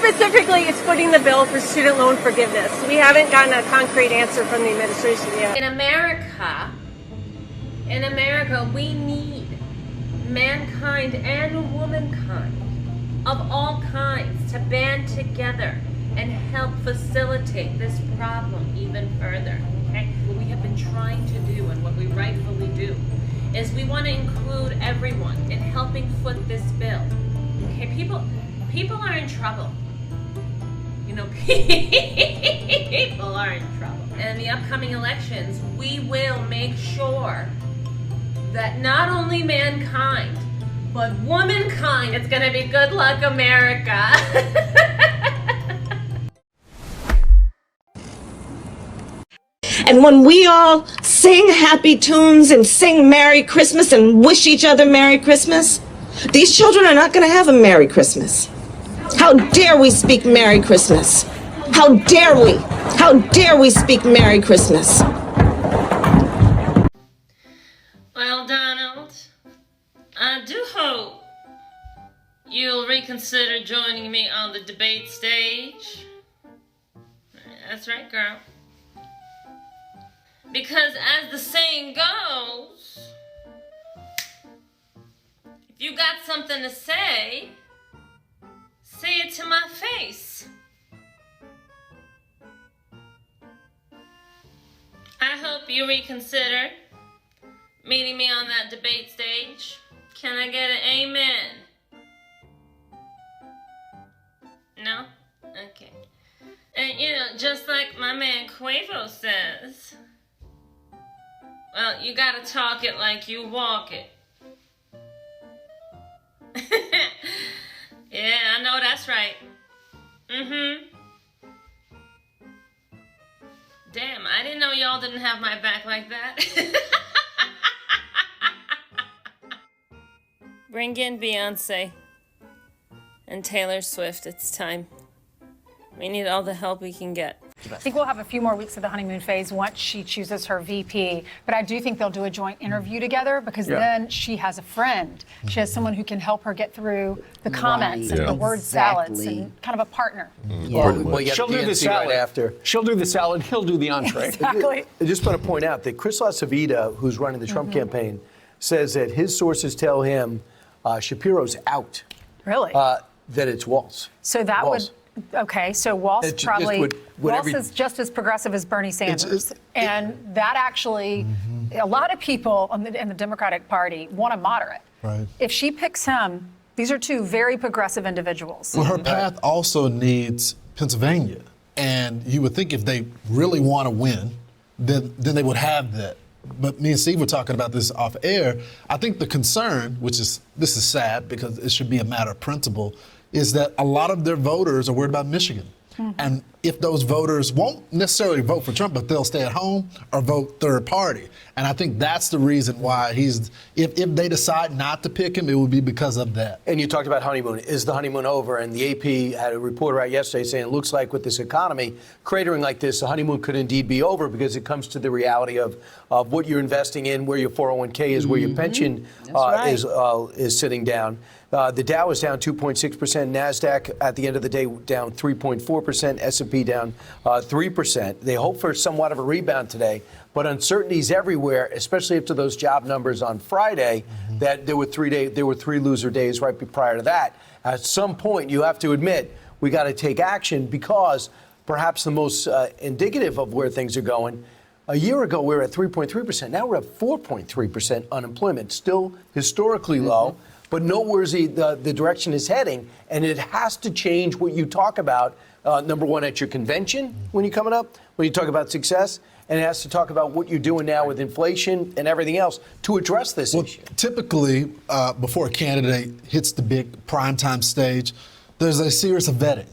specifically, it's footing the bill for student loan forgiveness. We haven't gotten a concrete answer from the administration yet. In America, we need mankind and womankind of all kinds to band together and help facilitate this problem even further. Okay? What we have been trying to do and what we rightfully do is we want to include everyone in helping foot this bill. Okay, people are in trouble. You know, people are in trouble. And in the upcoming elections, we will make sure that not only mankind, but womankind, it's gonna be good luck, America. And when we all sing happy tunes and sing Merry Christmas and wish each other Merry Christmas, these children are not going to have a Merry Christmas. How dare we speak Merry Christmas? How dare we? How dare we speak Merry Christmas? Well, Donald, I do hope you'll reconsider joining me on the debate stage. That's right, girl. Because as the saying goes, if you got something to say it to my face. I hope you reconsider meeting me on that debate stage. Can I get an amen? No? Okay. And you know, just like my man Quavo says, well, you gotta talk it like you walk it. Yeah, I know that's right. Damn, I didn't know y'all didn't have my back like that. Bring in Beyonce and Taylor Swift. It's time. We need all the help we can get. I think we'll have a few more weeks of the honeymoon phase once she chooses her VP. But I do think they'll do a joint interview together because then she has a friend. She has someone who can help her get through the comments and the word salads and kind of a partner. Well, she'll do the salad right after. She'll do the salad. He'll do the entree. Exactly. I just want to point out that Chris LaCivita, who's running the Trump campaign, says that his sources tell him Shapiro's out. Really? That it's Walz. So that Walz. would. Okay, so Walz probably, Walz is just as progressive as Bernie Sanders. And that actually, a lot of people in the Democratic Party want a moderate. Right. If she picks him, these are two very progressive individuals. Well, her path also needs Pennsylvania. And you would think if they really want to win, then they would have that. But me and Steve were talking about this off air. I think the concern, this is sad because it should be a matter of principle, is that a lot of their voters are worried about Michigan. And if those voters won't necessarily vote for Trump, but they'll stay at home or vote third party. And I think that's the reason why if they decide not to pick him, it would be because of that. And you talked about honeymoon. Is the honeymoon over? And the AP had a reporter out yesterday saying it looks like with this economy cratering like this, the honeymoon could indeed be over because it comes to the reality of what you're investing in, where your 401k is, where your pension is sitting down. The Dow is down 2.6%. NASDAQ at the end of the day down 3.4%. S&P down 3%. They hope for somewhat of a rebound today, but uncertainties everywhere, especially after those job numbers on Friday. That there were 3 loser days right prior to that. At some point, you have to admit we got to take action because perhaps the most indicative of where things are going. A year ago, we were at 3.3%. Now we're at 4.3% unemployment, still historically low. But noteworthy the direction is heading, and it has to change what you talk about, number one, at your convention when you're coming up, when you talk about success, and it has to talk about what you're doing now with inflation and everything else to address this issue. Typically, before a candidate hits the big primetime stage, there's a series of vetting.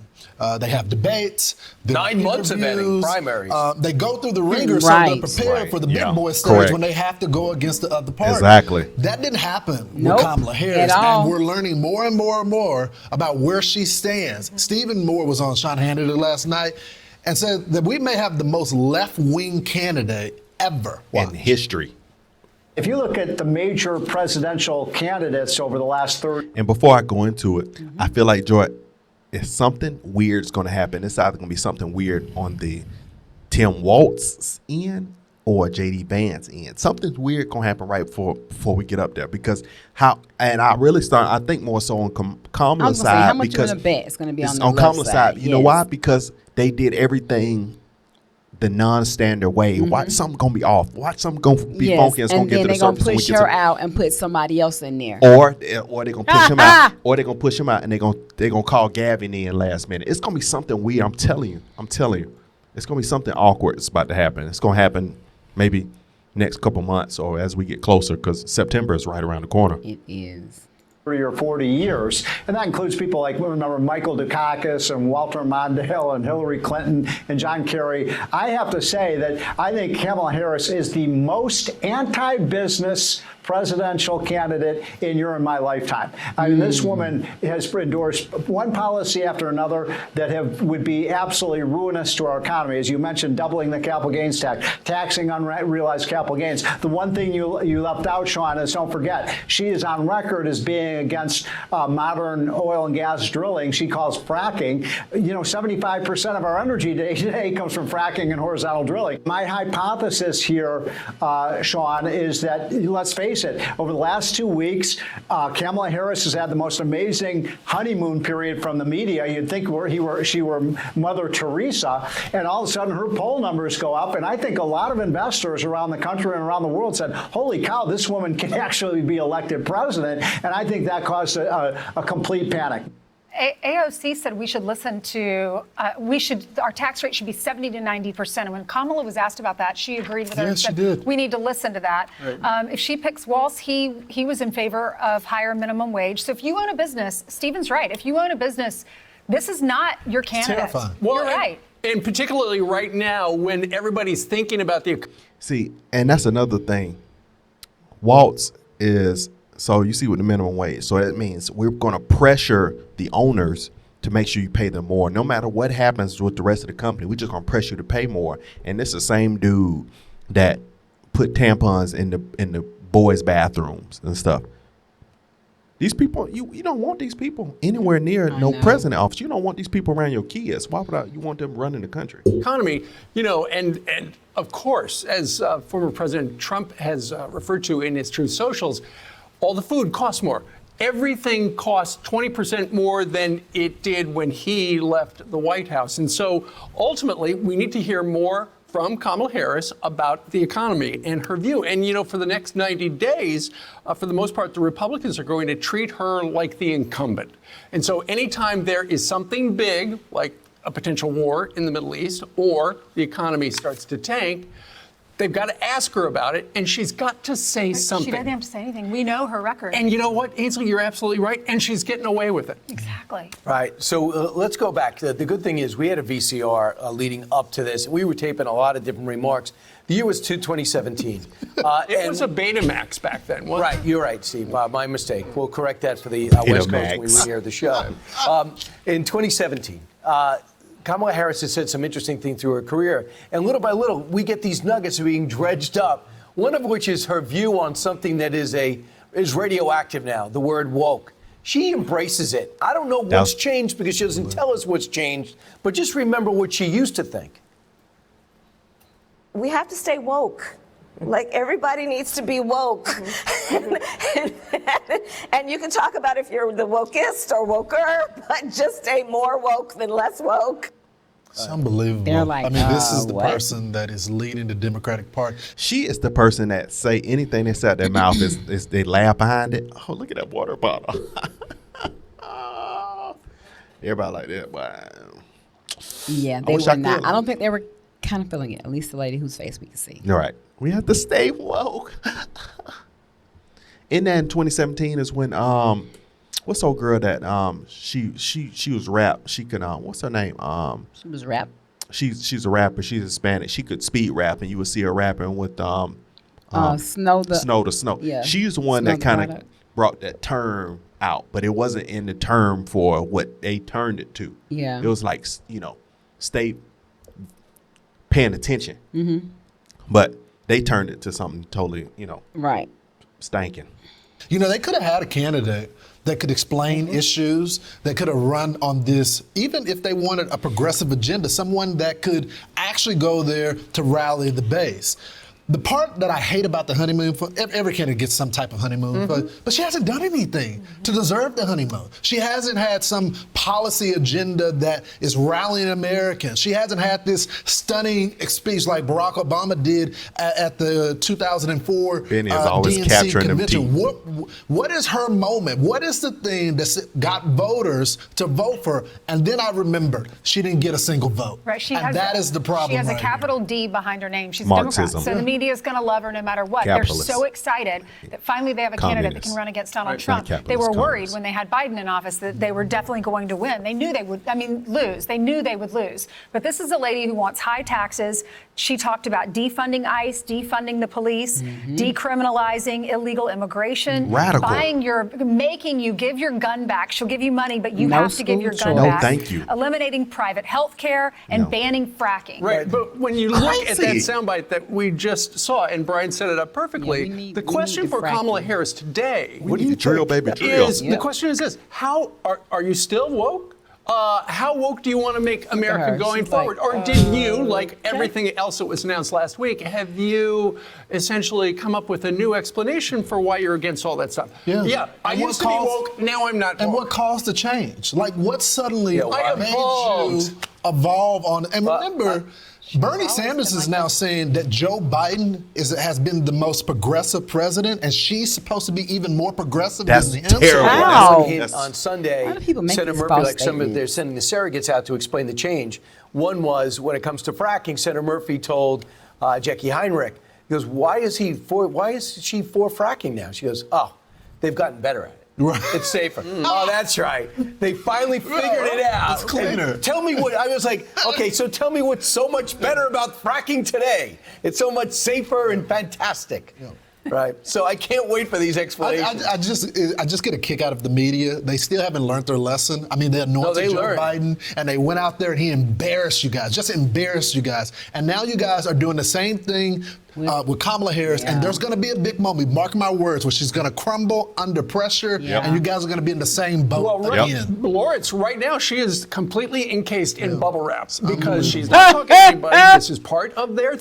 They have debates. 9 months of vetting, primaries. They go through the ringer so they're prepared for the big boy stage when they have to go against the other party. Exactly. That didn't happen with Kamala Harris, and we're learning more and more and more about where she stands. Stephen Moore was on Sean Hannity last night and said that we may have the most left-wing candidate ever in history. If you look at the major presidential candidates over the last 30. And before I go into it, I feel like, Joy, if something weird's going to happen, it's either going to be something weird on the Tim Walz's end or JD Vance's end. Something weird going to happen right before we get up there, because I think more so on Kamala's side. How much because you gonna bet it's gonna be on the on left Kamala's side? You know Yes. why? Because they did everything the non-standard way. Watch something gonna be off. Watch something gonna be funky. It's gonna and get then to the they're gonna surface. when we push get her to- out and put somebody else in there. Or they're gonna push him out. Or they're gonna push him out, and they're gonna call Gavin in last minute. It's gonna be something weird. I'm telling you. It's gonna be something awkward. It's about to happen. It's gonna happen maybe next couple months or as we get closer, because September is right around the corner. It is. 30 or 40 years. And that includes people like, remember, Michael Dukakis and Walter Mondale and Hillary Clinton and John Kerry. I have to say that I think Kamala Harris is the most anti-business presidential candidate in your and my lifetime. I mean, this woman has endorsed one policy after another that would be absolutely ruinous to our economy. As you mentioned, doubling the capital gains tax, taxing unrealized capital gains. The one thing you left out, Sean, is don't forget, she is on record as being against modern oil and gas drilling. She calls fracking. 75% of our energy today comes from fracking and horizontal drilling. My hypothesis here, Sean, is that, let's face it, over the last 2 weeks, Kamala Harris has had the most amazing honeymoon period from the media. You'd think she were Mother Teresa, and all of a sudden her poll numbers go up. And I think a lot of investors around the country and around the world said, holy cow, this woman can actually be elected president. And I think that caused a complete panic. AOC said we should listen to, our tax rate should be 70 to 90%. And when Kamala was asked about that, she agreed with her and Yes, she said, did. we need to listen to that. Right. If she picks Walz, he was in favor of higher minimum wage. So if you own a business, Stephen's right. If you own a business, this is not your candidate. terrifying. You're right. And particularly right now when everybody's thinking about the... See, and that's another thing. Waltz is, so you see with the minimum wage. So that means we're going to pressure the owners to make sure you pay them more. No matter what happens with the rest of the company, we're just going to press you to pay more. And this is the same dude that put tampons in the boys' bathrooms and stuff. These people, you don't want these people anywhere near no president office. You don't want these people around your kids. Why would you want them running the country? Economy, and of course, as former President Trump has referred to in his Truth Socials, all the food costs more. Everything costs 20% more than it did when he left the White House. And so ultimately, we need to hear more from Kamala Harris about the economy and her view. And, for the next 90 days, for the most part, the Republicans are going to treat her like the incumbent. And so anytime there is something big, like a potential war in the Middle East, or the economy starts to tank, they've got to ask her about it, and she's got to say something. She doesn't have to say anything. We know her record. And you know what, Ainsley, you're absolutely right, and she's getting away with it. Exactly. Right. So let's go back. The good thing is we had a VCR leading up to this. We were taping a lot of different remarks. The year was 2017. It was a Betamax back then, wasn't it? Right. You're right, Steve. My mistake. We'll correct that for the West Coast when we rehear the show. In 2017, Kamala Harris has said some interesting things through her career. And little by little, we get these nuggets being dredged up, one of which is her view on something that is radioactive now, the word woke. She embraces it. I don't know what's changed because she doesn't tell us what's changed, but just remember what she used to think. We have to stay woke. Like, everybody needs to be woke. And you can talk about if you're the wokest or woker, but just stay more woke than less woke. It's unbelievable. They're like, I mean, this is the what? person that is leading the Democratic Party. She is the person that say anything that's out their mouth is they laugh behind it. Oh, look at that water bottle. Everybody like that. Wow. Yeah, I they wish were I not. could. I don't think they were kind of feeling it. At least the lady whose face we could see. All right. We have to stay woke. In that in 2017 is when what's old girl that she was rap. She could what's her name? She was rap. She's a rapper. She's Hispanic. She could speed rap, and you would see her rapping with Snow the Snow. Yeah. She's the one Snow that the kind of product. brought that term out, but it wasn't in the term for what they turned it to. Yeah. It was like, stay paying attention. Mm-hmm. But they turned it to something totally, Right. stinking. They could have had a candidate that could explain issues, that could have run on this, even if they wanted a progressive agenda, someone that could actually go there to rally the base. The part that I hate about the honeymoon, every candidate gets some type of honeymoon, but she hasn't done anything to deserve the honeymoon. She hasn't had some policy agenda that is rallying Americans. She hasn't had this stunning speech like Barack Obama did at the 2004 Benny is always DNC capturing them convention. deep. What is her moment? What is the thing that got voters to vote for her? And then I remembered she didn't get a single vote. Right, That is the problem. She has a right capital here. D behind her name. She's a Marxism. Democrat, so the media is going to love her no matter what. Capitalist. They're so excited that finally they have a candidate that Communist. can run against Donald Right. Trump. Not They were capitalist, worried communist. when they had Biden in office that they were definitely going to win. They knew they would, lose. They knew they would lose. But this is a lady who wants high taxes. She talked about defunding ICE, defunding the police, decriminalizing illegal immigration, Radical. making you give your gun back. She'll give you money, but you No have to give your school gun choice. back. No, thank you. Eliminating private health care and No. banning fracking. Right, but when you look at that Crazy. soundbite that we just saw, and Brian set it up perfectly, the question for Kamala Harris today What do you drill, baby, drill? is, the question is this, how are you still woke? How woke do you want to make America her. going She's like, forward? Or did you, like everything else that was announced last week, have you essentially come up with a new explanation for why you're against all that stuff? Yeah, I And what used to be caused- woke, now I'm not And woke. what caused the change? Like, what suddenly I made evolved. you evolve on? And remember, Bernie Sanders is now saying that Joe Biden has been the most progressive president, and she's supposed to be even more progressive That's than him. terrible. So- Wow. One hint on Sunday, Why do people make Senator these Murphy, false like some of they're statements? sending the surrogates out to explain the change. One was when it comes to fracking, Senator Murphy told Jackie Heinrich, he goes, why is she for fracking now? She goes, oh, they've gotten better at it. Right. It's safer. Oh, that's right. They finally figured it out. It's cleaner. And tell me what, I was like, okay, so tell me what's so much better about fracking today. It's so much safer and fantastic. Right. So I can't wait for these explanations. I just get a kick out of the media. They still haven't learned their lesson. I mean, they anointed they Joe learned. Biden, and they went out there and he embarrassed you guys, just embarrassed you guys. And now you guys are doing the same thing with Kamala Harris, and there's going to be a big moment, mark my words, where she's going to crumble under pressure, and you guys are going to be in the same boat again. Lawrence, right now she is completely encased in bubble wraps because she's not talking to anybody. This is part of their,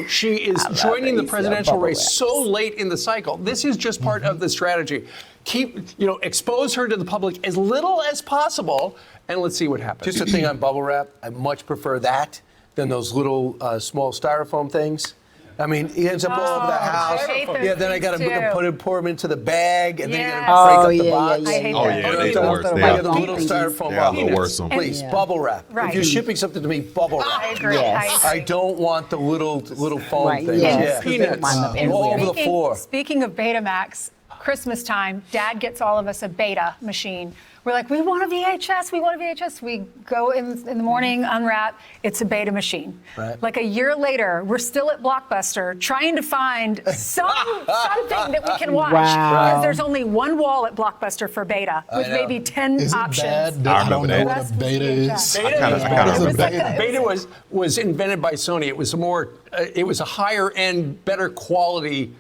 she is joining the presidential race so late in the cycle. This is just part of the strategy. Expose her to the public as little as possible, and let's see what happens. Just a thing on bubble wrap, I much prefer that than those little small styrofoam things. I mean, he ends up all over the house. I hate those Then I got things, to too. pour them into the bag, and then you Yes. got to break up the yeah, box. yeah, I hate Oh, that. yeah, They they the worst. They Yeah, are. the little styrofoam They are the boxes. worst one. Please, Yeah. bubble wrap. Right. If you're shipping something to me, bubble wrap. I agree. Yes. I don't want the little foam Right, things. yes. Yeah. Peanuts. Wind up All everywhere. over the floor. Speaking of Betamax, Christmas time, Dad gets all of us a Beta machine. We're like, we want a VHS, we want a VHS. We go in the morning, unwrap, it's a Beta machine. Right. Like a year later, we're still at Blockbuster trying to find something that we can watch. Wow. Because there's only one wall at Blockbuster for Beta with know. maybe 10 Is it options. bad that I don't know that. what a beta is? Beta kinda- is I kinda- better. What is a beta? Beta was invented by Sony. It was a higher end, better quality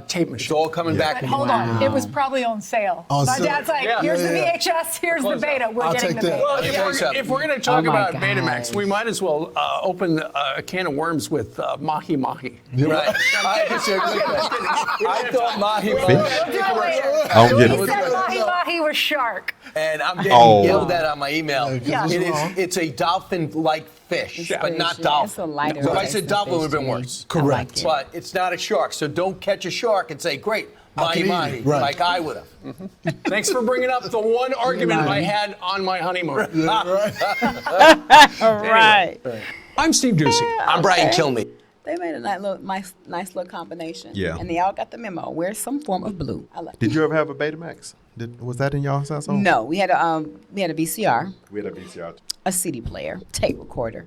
tape It's machine. all coming back. But in hold on, it was probably on sale. On My sale. dad's like, Yeah. here's the Yeah, yeah. VHS, here's the Close Beta. We're I'll getting take the that. Beta. Well, Let me tell you something. if we're going to talk Oh, my about God. Betamax, we might as well open a can of worms with Mahi Mahi. Right. I disagree with that. I thought Mahi We'll do it later. I don't get He it. said Mahi Mahi was shark. And I'm getting Oh. yelled at on my email. Yeah. It's a dolphin-like fish, but not Fish, yeah. dolphin. It's a lighter So if I taste said of dolphin, it fish would have been to me. worse. I like Correct. it. But it's not a shark, so don't catch a shark and say, great, mahi can eat mahi, it, right. like I would have. Thanks for bringing up the one argument I had on my honeymoon. All right. I'm Steve Ducey. I'm Brian Kilmeade. They made a nice little combination. Yeah. And they all got the memo. Where's some form of blue? I like it. Did you ever have a Betamax? Was that in y'all's household? No, we had a VCR, We had a VCR. a CD player, tape recorder,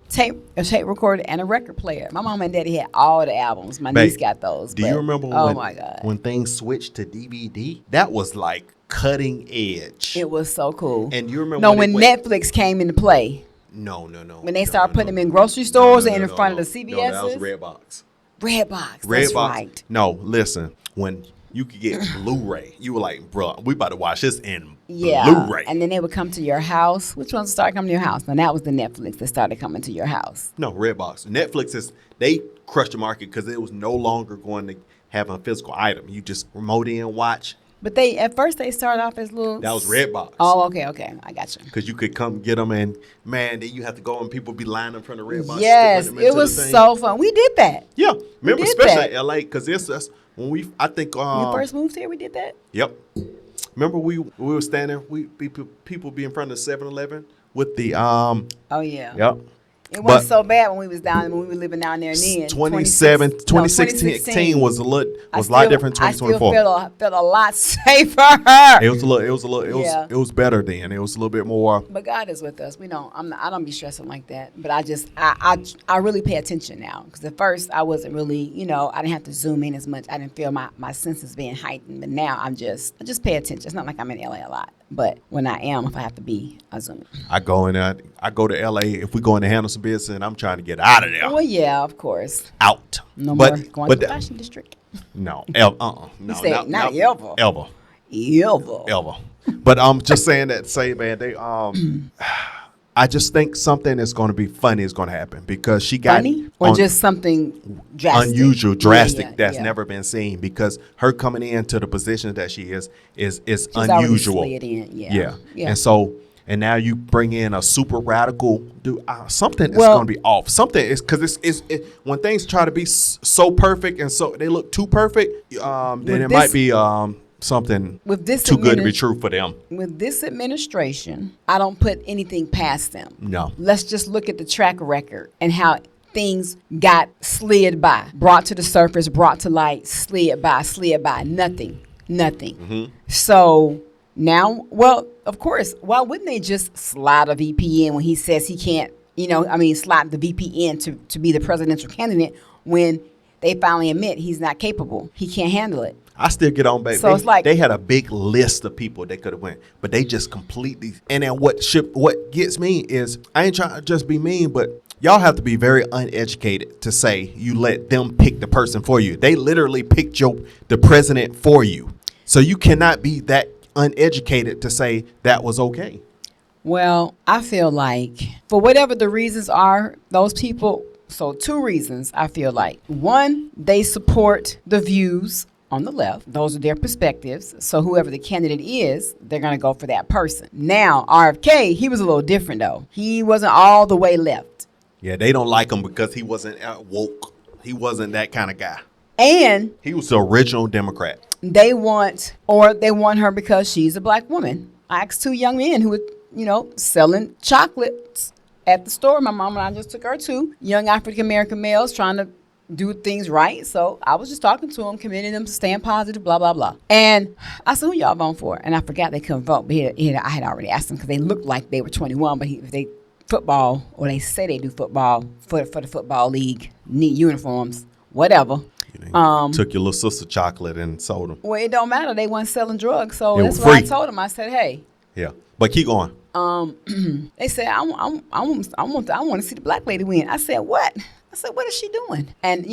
a tape recorder, and a record player. My mom and daddy had all the albums. My niece got those. Do but- you remember Oh my God. when things switched to DVD? That was like cutting edge. It was so cool. And you remember No, when when it went- Netflix came into play. No. When they started putting them in grocery stores and in front of the No, that was CVS's. Redbox. Redbox. That's Redbox. right. No, listen. When you could get Blu-ray. You were like, bro, we about to watch this in Yeah. Blu-ray. And then they would come to your house. Which ones started coming to your house? Now that was the Netflix that started coming to your house. No, Redbox. Netflix they crushed the market because it was no longer going to have a physical item. You just remote in, watch. But at first they started off as little. That was Redbox. Oh, okay, I got you. Because you could come get them, and man, then you have to go and people be lining in front of Redbox. Yes, it was so fun. We did that. Yeah, remember, did especially that. in LA, because that's when I think When we first moved here, we did that. Yep. Remember we were standing, people be in front of 7-Eleven with the Oh yeah. Yep. It wasn't so bad when we were living down there then. 2016 was a lot different than 2024. I felt a lot safer. It was better then. It was a little bit more. But God is with us. I don't be stressing like that. But I really pay attention now, because at first I wasn't really, I didn't have to zoom in as much. I didn't feel my senses being heightened. But now I just pay attention. It's not like I'm in LA a lot. But when I am, if I have to be, I zoom in. I go to LA if we go in to handle some business, and I'm trying to get out of there. Well, yeah, of course. Out. No more going to the fashion district. No, no, not ever. Ever. But I'm just saying that. Man, they I just think something is going to be funny is going to happen, because she got funny or just something drastic? Unusual, drastic that's yeah. never been seen, because her coming into the position that she is She's unusual. already slid in. Yeah. And now you bring in a super radical dude. Something is going to be off. Something is, because it's when things try to be so perfect and so they look too perfect, then it might be something too good to be true for them. With this administration, I don't put anything past them. No. Let's just look at the track record and how things got slid by, brought to the surface, brought to light, slid by, nothing. Mm-hmm. So now, well, of course, why wouldn't they just slide a VP in when he says he can't, slide the VP in to be the presidential candidate when they finally admit he's not capable. He can't handle it. I still get on, baby. So it's like, they had a big list of people they could have went, but they just completely. And then what gets me is, I ain't trying to just be mean, but y'all have to be very uneducated to say you let them pick the person for you. They literally picked the president for you, so you cannot be that uneducated to say that was okay. Well, I feel like for whatever the reasons are, those people. So 2 reasons I feel like. 1, they support the views on the left. Those are their perspectives. So whoever the candidate is, they're going to go for that person. Now, RFK, he was a little different, though. He wasn't all the way left. Yeah, they don't like him because he wasn't woke. He wasn't that kind of guy. And he was the original Democrat. They want her because she's a black woman. I asked 2 young men who were, selling chocolates at the store. My mom and I just took her to young African-American males trying to do things right. So I was just talking to them, committing them to staying positive, blah, blah, blah. And I said, who y'all voting for? And I forgot they couldn't vote. But I had already asked them because they looked like they were 21. But if they football, or they say they do football for the football league, need uniforms, whatever. Took your little sister chocolate and sold them. Well, it don't matter. They weren't selling drugs. So it that's what I told them. I said, hey. Yeah. But keep going. They said, I want to see the black lady win. I said, what? I said, what is she doing? And,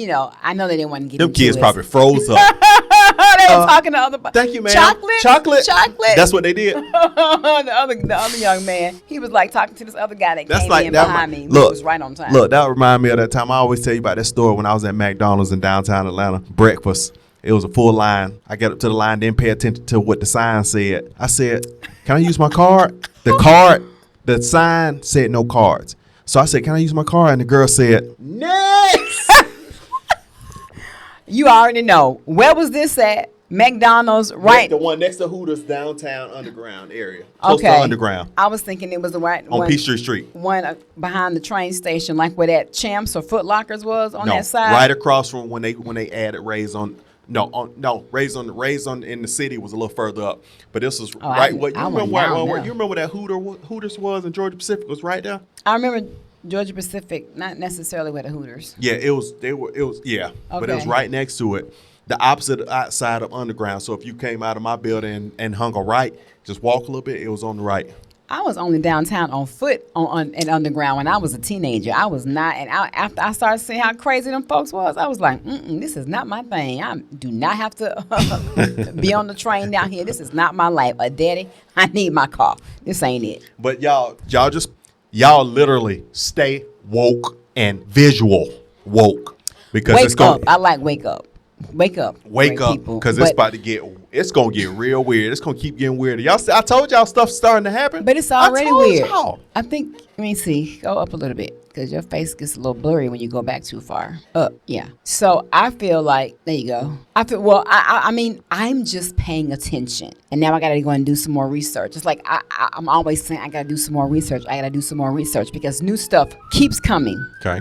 I know they didn't want to get them into kids it. probably froze up. They were talking to other. Thank you, man. Chocolate. That's what they did. the other young man, he was like talking to this other guy that came in behind me. Look, was right on time. Look, that reminded me of that time. I always tell you about that story when I was at McDonald's in downtown Atlanta. Breakfast. It was a full line. I got up to the line, didn't pay attention to what the sign said. I said, can I use my card? The sign said no cards. So I said, can I use my card? And the girl said, next. You already know. Where was this at? McDonald's, right? The one next to Hooters, downtown underground area. Close to underground. I was thinking it was the right on Peachtree Street. One behind the train station, like where that Champs or Foot Lockers was on that side. Right across from when they added Rays on. Rays on in the city was a little further up, but this was right. You remember where that Hooters was in Georgia Pacific was right there. I remember Georgia Pacific, not necessarily where the Hooters. Yeah, it was, but it was right next to it, the opposite side of underground. So if you came out of my building and hung a right, just walk a little bit, it was on the right. I was only downtown on foot and underground when I was a teenager. I was not, and after I started seeing how crazy them folks was, I was like, this is not my thing. I do not have to be on the train down here. This is not my life. Daddy, I need my car. This ain't it. But y'all literally stay woke and visual woke because Wake it's going. up. I like wake up. Wake up, because it's about to it's gonna get real weird. It's gonna keep getting weirder. I told y'all stuff's starting to happen. But it's already weird. Y'all. I think, let me see, go up a little bit because your face gets a little blurry when you go back too far. Up, yeah. So I feel like, there you go. I mean, I'm just paying attention. And now I got to go and do some more research. It's like I'm always saying I got to do some more research. I got to do some more research because new stuff keeps coming. Okay.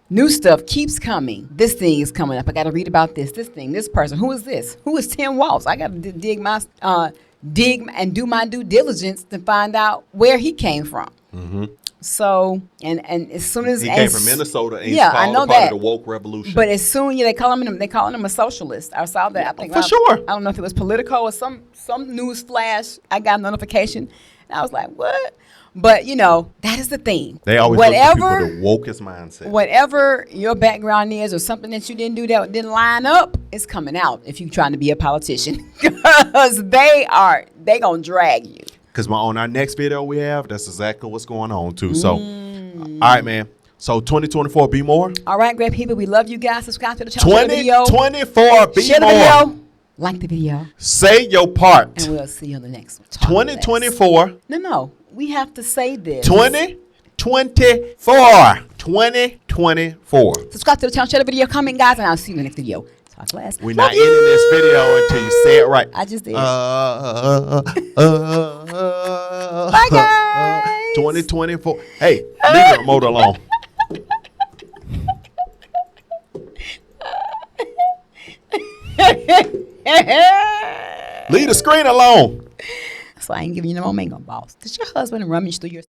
New stuff keeps coming. This thing is coming up. I got to read about this thing, this person. Who is this? Who is Tim Walz? I got to dig and do my due diligence to find out where he came from. Mm-hmm. So, and as soon as he came from Minnesota, and he's I know part that. of the woke revolution. But as soon they calling him a socialist. I saw that. I think for sure. I don't know if it was Politico or some news flash. I got a notification, and I was like, what? But, that is the thing. They always look for people with the wokest mindset. Whatever your background is or something that you didn't do that didn't line up, it's coming out if you're trying to be a politician. Because they going to drag you. Because on our next video we have, that's exactly what's going on, too. So, all right, man. So, 2024, be more. All right, great people. We love you guys. Subscribe to the channel. 2024, be share more. The video. Like the video. Say your part. And we'll see you on the next one. 2024. No. We have to say this. 2024. 2024. Subscribe to the channel, share the video, comment, guys, and I'll see you in the next video. Talk last. We're not ending this video until you say it right. I just did. Bye, guys. 2024. Hey, leave the remote alone. Leave the screen alone. So I ain't giving you no more mango balls. Does your husband rummage through your